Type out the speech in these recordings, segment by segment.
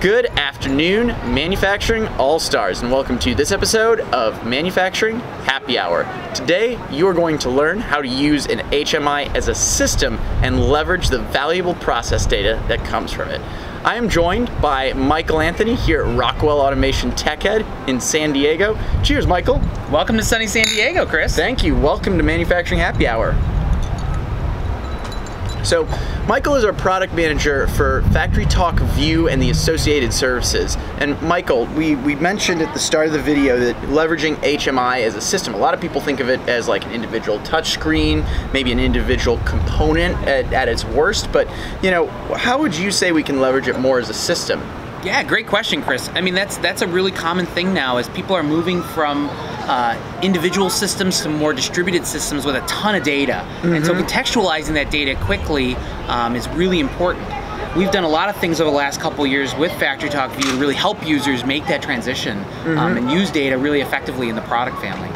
Good afternoon, Manufacturing All-Stars, and welcome to this episode of Manufacturing Happy Hour. Today, you are going to learn how to use an HMI as a system and leverage the valuable process data that comes from it. I am joined by Michael Anthony here at Rockwell Automation TechED in San Diego. Cheers, Michael. Welcome to sunny San Diego, Chris. Thank you. Welcome to Manufacturing Happy Hour. So, Michael is our product manager for FactoryTalk View and the associated services. And Michael, we mentioned at the start of the video that leveraging HMI as a system, a lot of people think of it as like an individual touchscreen, maybe an individual component at its worst, but you know, how would you say we can leverage it more as a system? Yeah, great question, Chris. I mean, that's a really common thing now as people are moving from individual systems to more distributed systems with a ton of data. And so contextualizing that data quickly is really important. We've done a lot of things over the last couple of years with FactoryTalk View to really help users make that transition and use data really effectively in the product family.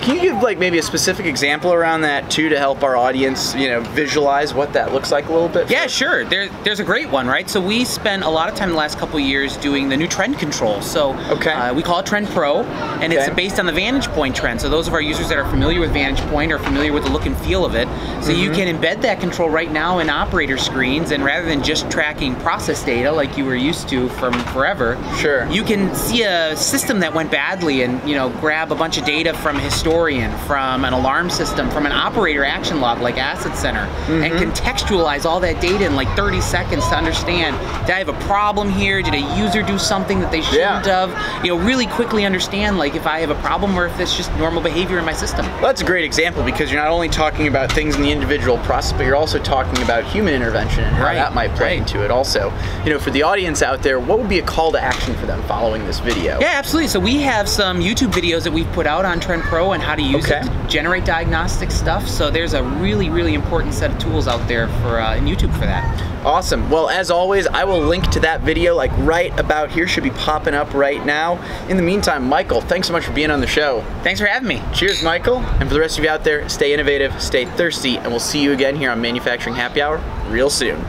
Can you give like maybe a specific example around that too to help our audience, you know, visualize what that looks like a little bit? Yeah, sure. There's a great one, right? So we spent a lot of time the last couple of years doing the new trend control. So we call it TrendPro, and it's based on the Vantage Point trend. So those of our users that are familiar with Vantage Point are familiar with the look and feel of it. So you can embed that control right now in operator screens, and rather than just tracking process data like you were used to from forever, you can see a system that went badly and grab a bunch of data from historian, from an alarm system, from an operator action log like Asset Center, and contextualize all that data in like 30 seconds to understand, did I have a problem here? Did a user do something that they shouldn't have? Really quickly understand like if I have a problem or if it's just normal behavior in my system. Well, that's a great example because you're not only talking about things in the individual process, but you're also talking about human intervention and how that might play into it also. For the audience out there, what would be a call to action for them following this video? Yeah, absolutely. So we have some YouTube videos that we've put out on TrendPro and how to use it to generate diagnostic stuff. So there's a really, really important set of tools out there for in YouTube for that. Awesome. Well, as always, I will link to that video like right about here. Should be popping up right now. In the meantime, Michael, thanks so much for being on the show. Thanks for having me. Cheers, Michael. And for the rest of you out there, stay innovative, stay thirsty, and we'll see you again here on Manufacturing Happy Hour real soon.